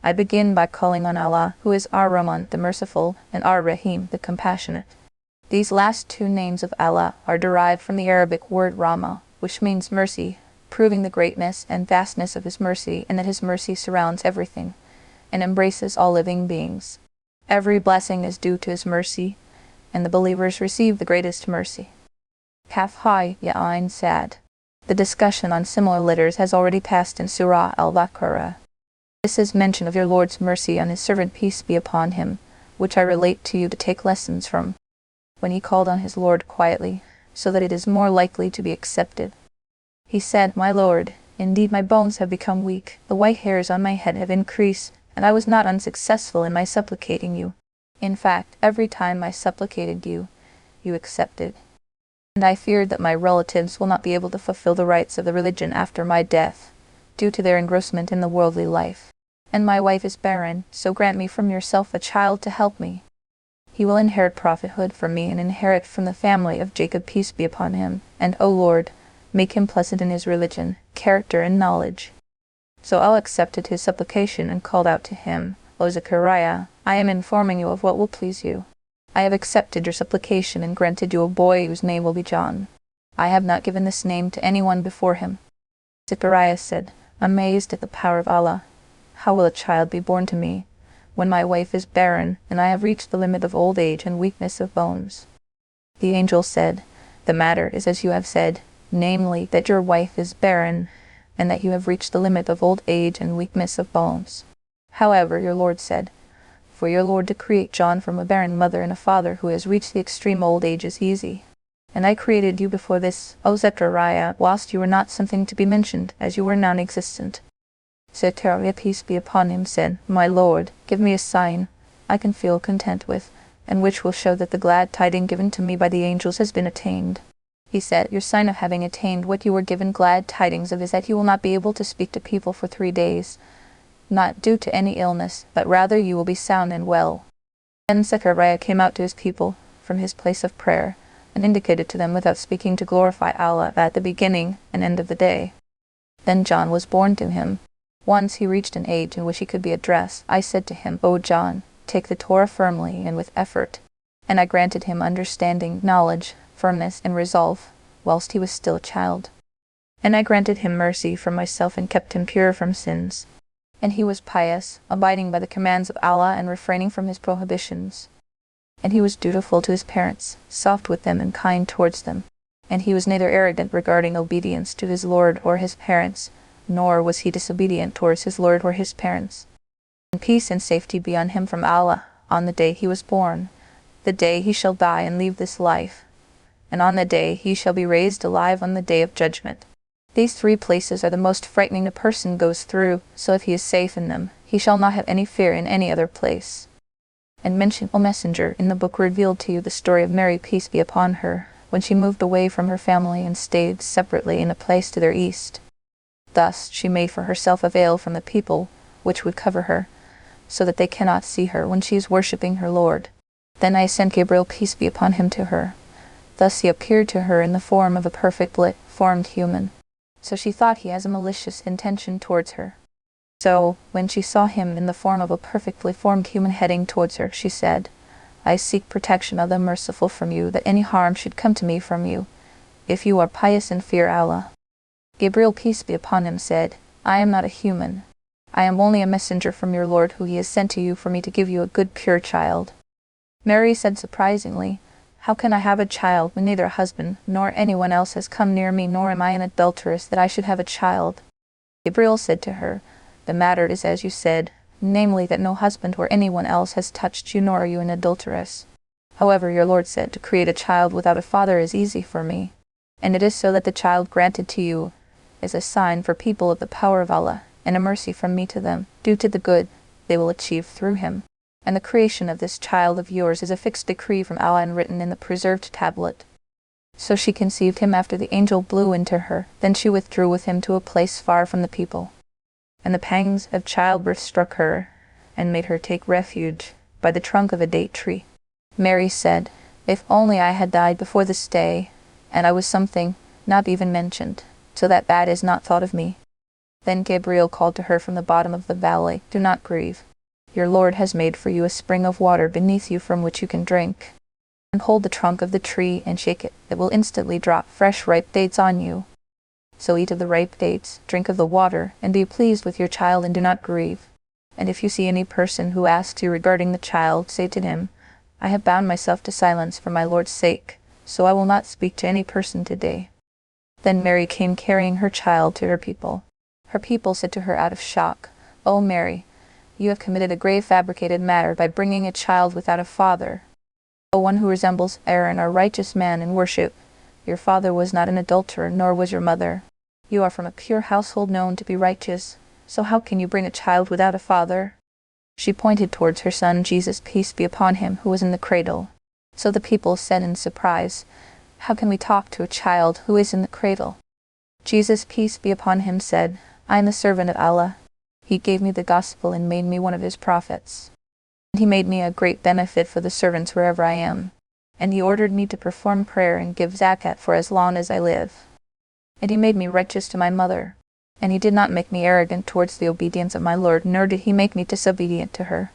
I begin by calling on Allah, who is Ar-Rahman, the Merciful, and Ar-Rahim, the Compassionate. These last two names of Allah are derived from the Arabic word Rahma, which means mercy, proving the greatness and vastness of His mercy, and that His mercy surrounds everything and embraces all living beings. Every blessing is due to His mercy, and the believers receive the greatest mercy. Kaf Ha Ya Ain Sad. The discussion on similar letters has already passed in Surah Al-Baqarah. This is mention of your Lord's mercy on His servant, peace be upon him, which I relate to you to take lessons from, when he called on his Lord quietly, so that it is more likely to be accepted. He said, My Lord, indeed my bones have become weak, the white hairs on my head have increased, and I was not unsuccessful in my supplicating you. In fact, every time I supplicated you, you accepted. And I feared that my relatives will not be able to fulfill the rites of the religion after my death, due to their engrossment in the worldly life. And my wife is barren, so grant me from yourself a child to help me. He will inherit prophethood from me and inherit from the family of Jacob, peace be upon him. And, O Lord, make him pleasant in his religion, character, and knowledge. So Allah accepted his supplication and called out to him, O Zechariah, I am informing you of what will please you. I have accepted your supplication and granted you a boy whose name will be John. I have not given this name to anyone before him. Zechariah said, Amazed at the power of Allah, how will a child be born to me, when my wife is barren, and I have reached the limit of old age and weakness of bones? The angel said, The matter is as you have said, namely, that your wife is barren, and that you have reached the limit of old age and weakness of bones. However, your Lord said, For your Lord to create John from a barren mother and a father who has reached the extreme old age is easy. And I created you before this, O Zechariah, whilst you were not something to be mentioned, as you were non-existent. Zechariah, peace be upon him, said, My Lord, give me a sign I can feel content with, and which will show that the glad tidings given to me by the angels has been attained. He said, Your sign of having attained what you were given glad tidings of is that you will not be able to speak to people for 3 days, not due to any illness, but rather you will be sound and well. Then Zechariah came out to his people from his place of prayer, and indicated to them without speaking to glorify Allah at the beginning and end of the day. Then John was born to him. Once he reached an age in which he could be addressed, I said to him, O John, take the Torah firmly and with effort. And I granted him understanding, knowledge, firmness, and resolve, whilst he was still a child. And I granted him mercy from myself and kept him pure from sins. And he was pious, abiding by the commands of Allah and refraining from his prohibitions. And he was dutiful to his parents, soft with them and kind towards them. And he was neither arrogant regarding obedience to his Lord or his parents, nor was he disobedient towards his Lord or his parents. And peace and safety be on him from Allah, on the day he was born, the day he shall die and leave this life, and on the day he shall be raised alive on the day of judgment. These 3 places are the most frightening a person goes through, so if he is safe in them, he shall not have any fear in any other place. And mention, O Messenger, in the book revealed to you the story of Mary, peace be upon her, when she moved away from her family and stayed separately in a place to their east. Thus she made for herself a veil from the people, which would cover her, so that they cannot see her when she is worshipping her Lord. Then I sent Gabriel, peace be upon him, to her. Thus he appeared to her in the form of a perfectly formed human. So she thought he has a malicious intention towards her. So, when she saw him in the form of a perfectly formed human heading towards her, she said, I seek protection of the Merciful from you, that any harm should come to me from you, if you are pious and fear Allah. Gabriel, peace be upon him, said, I am not a human. I am only a messenger from your Lord, who he has sent to you for me to give you a good pure child. Mary said surprisingly, How can I have a child when neither a husband nor anyone else has come near me, nor am I an adulteress that I should have a child? Gabriel said to her, The matter is as you said, namely that no husband or anyone else has touched you, nor are you an adulteress. However, your Lord said, To create a child without a father is easy for me, and it is so that the child granted to you is a sign for people of the power of Allah, and a mercy from me to them, due to the good they will achieve through him. And the creation of this child of yours is a fixed decree from Allah and written in the preserved tablet. So she conceived him after the angel blew into her. Then she withdrew with him to a place far from the people. And the pangs of childbirth struck her, and made her take refuge by the trunk of a date tree. Mary said, If only I had died before this day, and I was something not even mentioned, so that bad is not thought of me. Then Gabriel called to her from the bottom of the valley, "Do not grieve. Your Lord has made for you a spring of water beneath you from which you can drink. And hold the trunk of the tree and shake it. It will instantly drop fresh ripe dates on you. So eat of the ripe dates, drink of the water, and be pleased with your child and do not grieve. And if you see any person who asks you regarding the child, say to him, I have bound myself to silence for my Lord's sake, so I will not speak to any person today." Then Mary came carrying her child to her people. Her people said to her out of shock, "O Mary, you have committed a grave fabricated matter by bringing a child without a father. O one who resembles Aaron, a righteous man in worship, your father was not an adulterer, nor was your mother. You are from a pure household known to be righteous, so how can you bring a child without a father?" She pointed towards her son Jesus, peace be upon him, who was in the cradle. So the people said in surprise, "How can we talk to a child who is in the cradle?" Jesus, peace be upon him, said, "I am the servant of Allah. He gave me the gospel and made me one of his prophets. He made me a great benefit for the servants wherever I am. And he ordered me to perform prayer and give zakat for as long as I live. And he made me righteous to my mother. And he did not make me arrogant towards the obedience of my Lord, nor did he make me disobedient to her.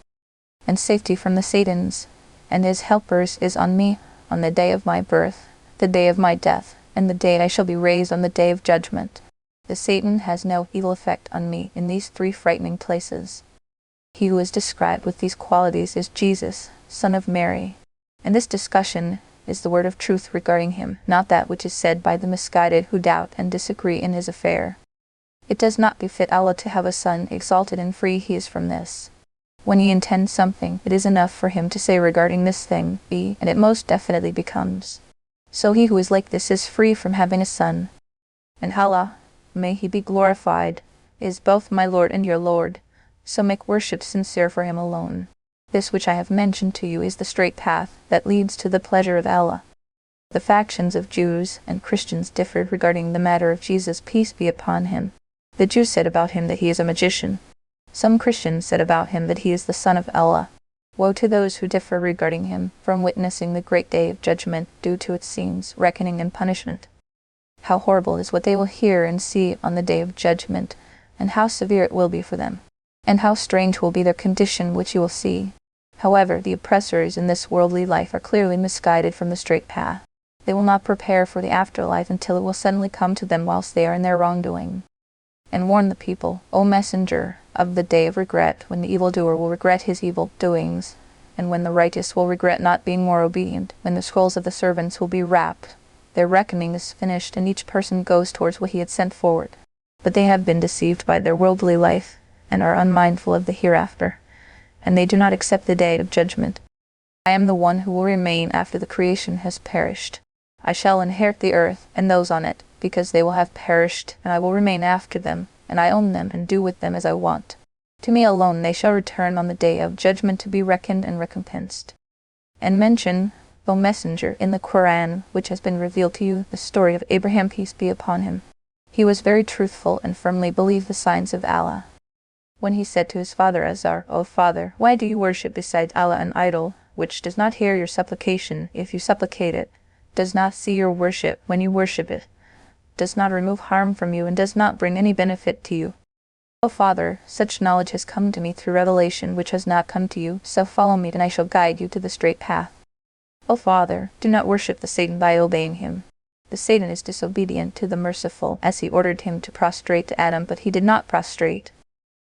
And safety from the Satans and his helpers is on me on the day of my birth, the day of my death, and the day I shall be raised on the day of judgment. The Satan has no evil effect on me in these three frightening places." He who is described with these qualities is Jesus, son of Mary. And this discussion is the word of truth regarding him, not that which is said by the misguided who doubt and disagree in his affair. It does not befit Allah to have a son, exalted and free he is from this. When he intends something, it is enough for him to say regarding this thing, be, and it most definitely becomes. So he who is like this is free from having a son. And Allah, may he be glorified, is both my Lord and your Lord, so make worship sincere for him alone. This which I have mentioned to you is the straight path that leads to the pleasure of Allah. The factions of Jews and Christians differed regarding the matter of Jesus, peace be upon him. The Jews said about him that he is a magician. Some Christians said about him that he is the son of Allah. Woe to those who differ regarding him from witnessing the great day of judgment due to its scenes, reckoning and punishment. How horrible is what they will hear and see on the day of judgment, and how severe it will be for them. And how strange will be their condition which you will see. However, the oppressors in this worldly life are clearly misguided from the straight path. They will not prepare for the afterlife until it will suddenly come to them whilst they are in their wrongdoing. And warn the people, O Messenger, of the day of regret, when the evildoer will regret his evil doings, and when the righteous will regret not being more obedient, when the scrolls of the servants will be wrapped. Their reckoning is finished, and each person goes towards what he had sent forward. But they have been deceived by their worldly life, and are unmindful of the hereafter, and they do not accept the day of judgment. I am the one who will remain after the creation has perished. I shall inherit the earth and those on it, because they will have perished, and I will remain after them, and I own them and do with them as I want. To me alone they shall return on the day of judgment to be reckoned and recompensed. And mention, O Messenger, in the Qur'an, which has been revealed to you, the story of Abraham, peace be upon him. He was very truthful and firmly believed the signs of Allah. When he said to his father Azar, O father, why do you worship besides Allah an idol, which does not hear your supplication if you supplicate it, does not see your worship when you worship it, does not remove harm from you, and does not bring any benefit to you? O father, such knowledge has come to me through revelation which has not come to you, so follow me and I shall guide you to the straight path. O father, do not worship the Satan by obeying him. The Satan is disobedient to the Merciful, as he ordered him to prostrate to Adam, but he did not prostrate.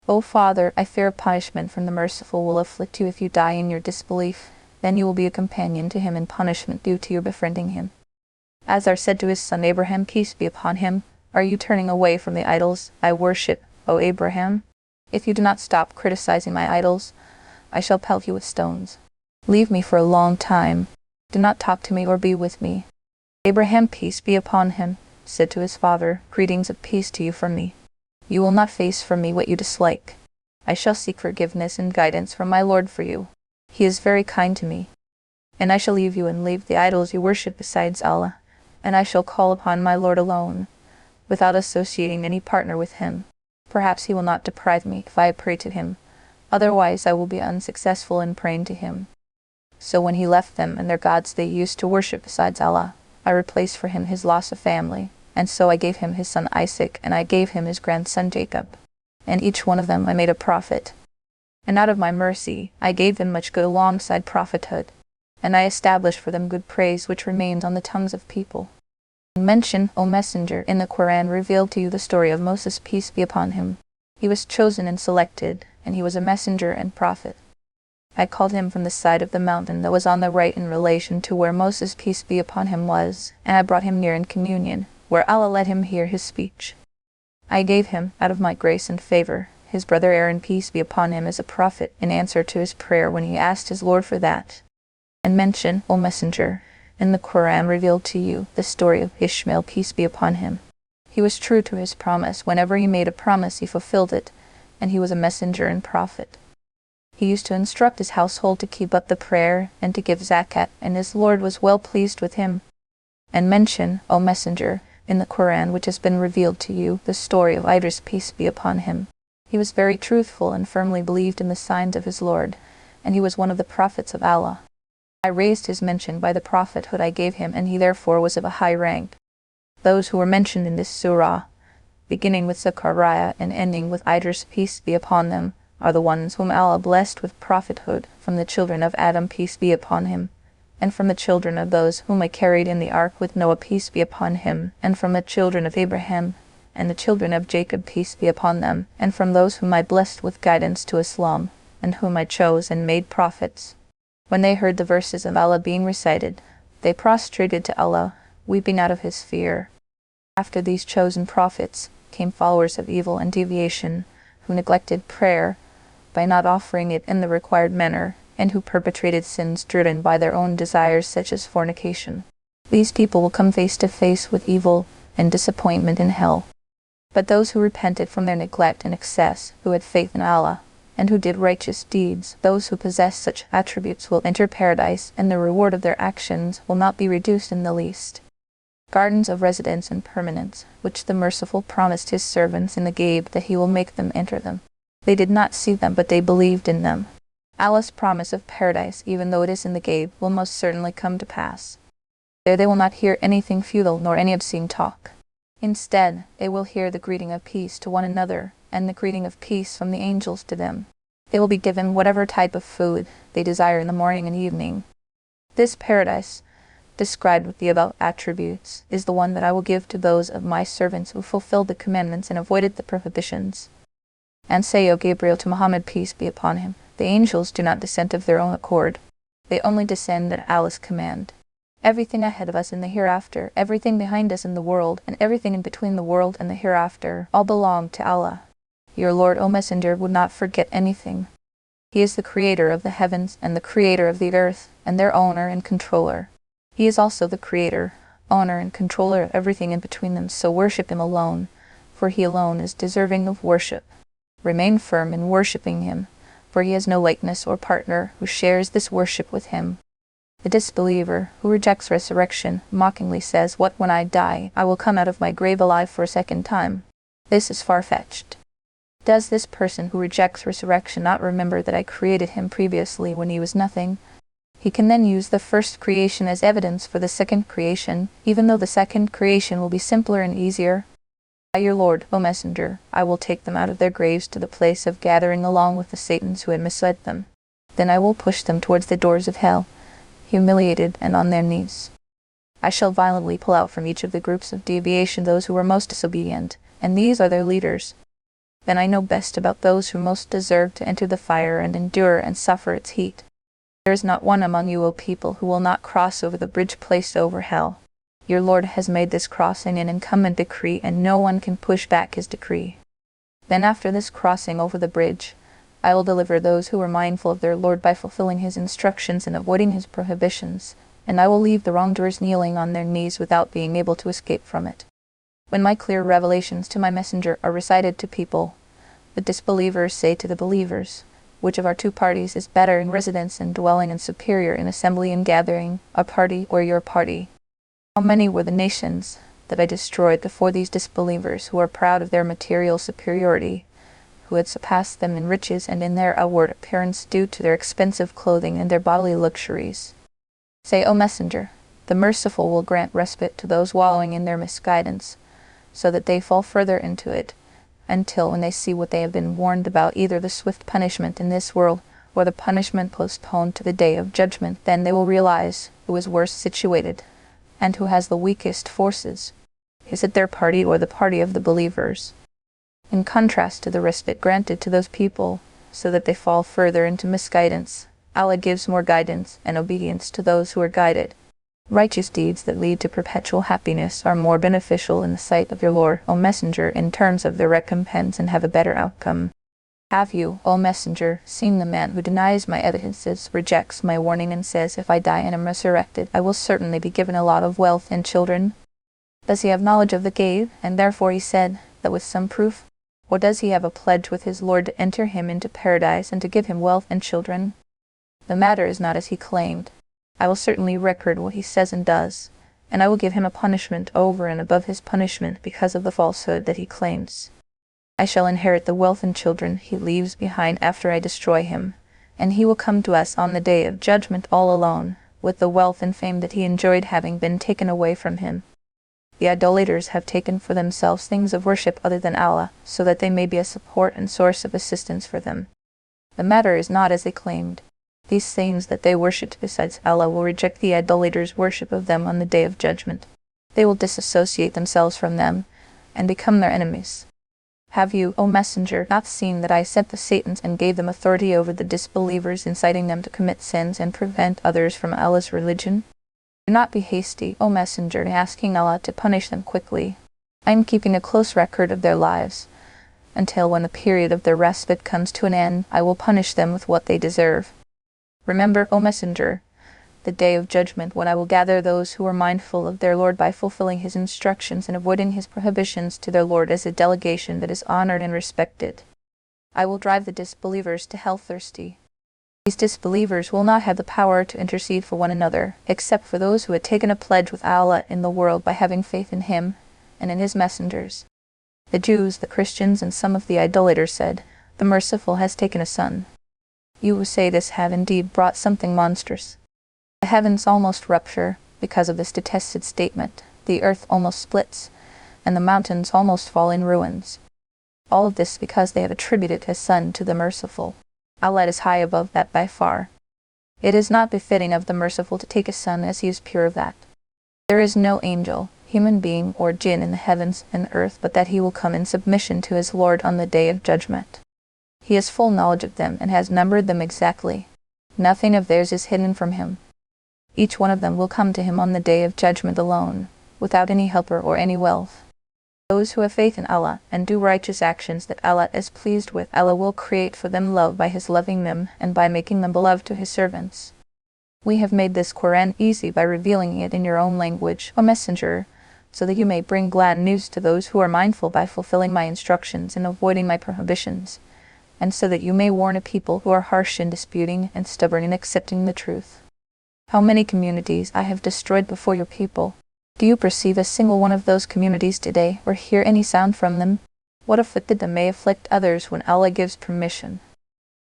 O father, I fear a punishment from the Merciful will afflict you if you die in your disbelief. Then you will be a companion to him in punishment due to your befriending him. Azar said to his son Abraham, peace be upon him, are you turning away from the idols I worship, O Abraham? If you do not stop criticizing my idols, I shall pelt you with stones. Leave me for a long time. Do not talk to me or be with me. Abraham, peace be upon him, said to his father, greetings of peace to you from me. You will not face from me what you dislike. I shall seek forgiveness and guidance from my Lord for you. He is very kind to me. And I shall leave you and leave the idols you worship besides Allah, and I shall call upon my Lord alone, without associating any partner with him. Perhaps he will not deprive me if I pray to him, otherwise I will be unsuccessful in praying to him. So when he left them and their gods they used to worship besides Allah, I replaced for him his loss of family, And so I gave him his son Isaac, and I gave him his grandson Jacob. And each one of them I made a prophet. And out of my mercy I gave them much good alongside prophethood. And I established for them good praise which remains on the tongues of people. And mention, O Messenger, in the Quran revealed to you the story of Moses, peace be upon him. He was chosen and selected, and he was a messenger and prophet. I called him from the side of the mountain that was on the right in relation to where Moses, peace be upon him, was, and I brought him near in communion, where Allah let him hear his speech. I gave him, out of my grace and favor, his brother Aaron, peace be upon him, as a prophet, in answer to his prayer when he asked his Lord for that. And mention, O Messenger, in the Quran revealed to you the story of Ishmael, peace be upon him. He was true to his promise. Whenever he made a promise, he fulfilled it, and he was a messenger and prophet. He used to instruct his household to keep up the prayer and to give zakat, and his Lord was well pleased with him. And mention, O Messenger, in the Quran which has been revealed to you, the story of Idris, peace be upon him. He was very truthful and firmly believed in the signs of his Lord, and he was one of the prophets of Allah. I raised his mention by the prophethood I gave him, and he therefore was of a high rank. Those who were mentioned in this surah, beginning with Zechariah and ending with Idris, peace be upon them, are the ones whom Allah blessed with prophethood from the children of Adam, peace be upon him, and from the children of those whom I carried in the ark with Noah, peace be upon him, and from the children of Abraham, and the children of Jacob, peace be upon them, and from those whom I blessed with guidance to Islam, and whom I chose and made prophets. When they heard the verses of Allah being recited, they prostrated to Allah, weeping out of his fear. After these chosen prophets came followers of evil and deviation, who neglected prayer by not offering it in the required manner, and who perpetrated sins driven by their own desires, such as fornication. These people will come face to face with evil and disappointment in hell. But those who repented from their neglect and excess, who had faith in Allah, and who did righteous deeds, those who possess such attributes will enter paradise, and the reward of their actions will not be reduced in the least. Gardens of residence and permanence, which the Merciful promised his servants in the Ghaib that he will make them enter them. They did not see them, but they believed in them. Allah's promise of paradise, even though it is in the Ghaib, will most certainly come to pass. There they will not hear anything futile nor any obscene talk. Instead, they will hear the greeting of peace to one another, and the greeting of peace from the angels to them. They will be given whatever type of food they desire in the morning and evening. This paradise, described with the above attributes, is the one that I will give to those of my servants who fulfilled the commandments and avoided the prohibitions. And say, O Gabriel, to Muhammad, peace be upon him, the angels do not descend of their own accord. They only descend at Allah's command. Everything ahead of us in the hereafter, everything behind us in the world, and everything in between the world and the hereafter, all belong to Allah. Your Lord, O Messenger, would not forget anything. He is the creator of the heavens and the creator of the earth, and their owner and controller. He is also the creator, owner, and controller of everything in between them, so worship him alone, for he alone is deserving of worship. Remain firm in worshipping him, for he has no likeness or partner who shares this worship with him. The disbeliever, who rejects resurrection, mockingly says, "What when I die? I will come out of my grave alive for a second time." This is far-fetched. Does this person who rejects resurrection not remember that I created him previously when he was nothing? He can then use the first creation as evidence for the second creation, even though the second creation will be simpler and easier. By your Lord, O Messenger, I will take them out of their graves to the place of gathering along with the Satans who had misled them. Then I will push them towards the doors of hell, humiliated and on their knees. I shall violently pull out from each of the groups of deviation those who were most disobedient, and these are their leaders. Then I know best about those who most deserve to enter the fire and endure and suffer its heat. There is not one among you, O people, who will not cross over the bridge placed over hell. Your Lord has made this crossing an incumbent decree, and no one can push back his decree. Then after this crossing over the bridge, I will deliver those who are mindful of their Lord by fulfilling his instructions and avoiding his prohibitions, and I will leave the wrongdoers kneeling on their knees without being able to escape from it. When my clear revelations to my messenger are recited to people, the disbelievers say to the believers, "Which of our two parties is better in residence and dwelling and superior in assembly and gathering, our party or your party?" How many were the nations that I destroyed before these disbelievers, who are proud of their material superiority, who had surpassed them in riches and in their outward appearance due to their expensive clothing and their bodily luxuries. Say, O Messenger, The merciful will grant respite to those wallowing in their misguidance, so that they fall further into it, until when they see what they have been warned about, either the swift punishment in this world, or the punishment postponed to the day of judgment, then they will realize who is worst situated, and who has the weakest forces. Is it their party or the party of the believers? In contrast to the respite granted to those people, so that they fall further into misguidance, Allah gives more guidance and obedience to those who are guided. Righteous deeds that lead to perpetual happiness are more beneficial in the sight of your Lord, O Messenger, in terms of their recompense, and have a better outcome. Have you, O Messenger, seen the man who denies my evidences, rejects my warning, and says, if I die and am resurrected, I will certainly be given a lot of wealth and children? Does he have knowledge of the ghaib, and therefore he said that with some proof? Or does he have a pledge with his Lord to enter him into paradise and to give him wealth and children? The matter is not as he claimed. I will certainly record what he says and does, and I will give him a punishment over and above his punishment because of the falsehood that he claims. I shall inherit the wealth and children he leaves behind after I destroy him, and he will come to us on the day of judgment all alone, with the wealth and fame that he enjoyed having been taken away from him. The idolaters have taken for themselves things of worship other than Allah, so that they may be a support and source of assistance for them. The matter is not as they claimed. These things that they worshipped besides Allah will reject the idolaters' worship of them on the day of judgment. They will disassociate themselves from them, and become their enemies. Have you, O Messenger, not seen that I sent the Satans and gave them authority over the disbelievers, inciting them to commit sins and prevent others from Allah's religion? Do not be hasty, O Messenger, in asking Allah to punish them quickly. I am keeping a close record of their lives. Until when the period of their respite comes to an end, I will punish them with what they deserve. Remember, O Messenger, the day of judgment, when I will gather those who are mindful of their Lord by fulfilling his instructions and avoiding his prohibitions to their Lord as a delegation that is honored and respected. I will drive the disbelievers to hell thirsty. These disbelievers will not have the power to intercede for one another, except for those who had taken a pledge with Allah in the world by having faith in him and in his messengers. The Jews, the Christians, and some of the idolaters said, the Merciful has taken a son. You who say this have indeed brought something monstrous. The heavens almost rupture because of this detested statement, the earth almost splits, and the mountains almost fall in ruins. All of this because they have attributed his son to the Merciful. Allah is high above that by far. It is not befitting of the Merciful to take a son, as he is pure of that. There is no angel, human being, or jinn in the heavens and earth, but that he will come in submission to his Lord on the day of judgment. He has full knowledge of them and has numbered them exactly. Nothing of theirs is hidden from him. Each one of them will come to him on the day of judgment alone, without any helper or any wealth. Those who have faith in Allah and do righteous actions that Allah is pleased with, Allah will create for them love by his loving them and by making them beloved to his servants. We have made this Quran easy by revealing it in your own language, O Messenger, so that you may bring glad news to those who are mindful by fulfilling my instructions and avoiding my prohibitions, and so that you may warn a people who are harsh in disputing and stubborn in accepting the truth. How many communities I have destroyed before your people! Do you perceive a single one of those communities today, or hear any sound from them? What afflicted them may afflict others when Allah gives permission.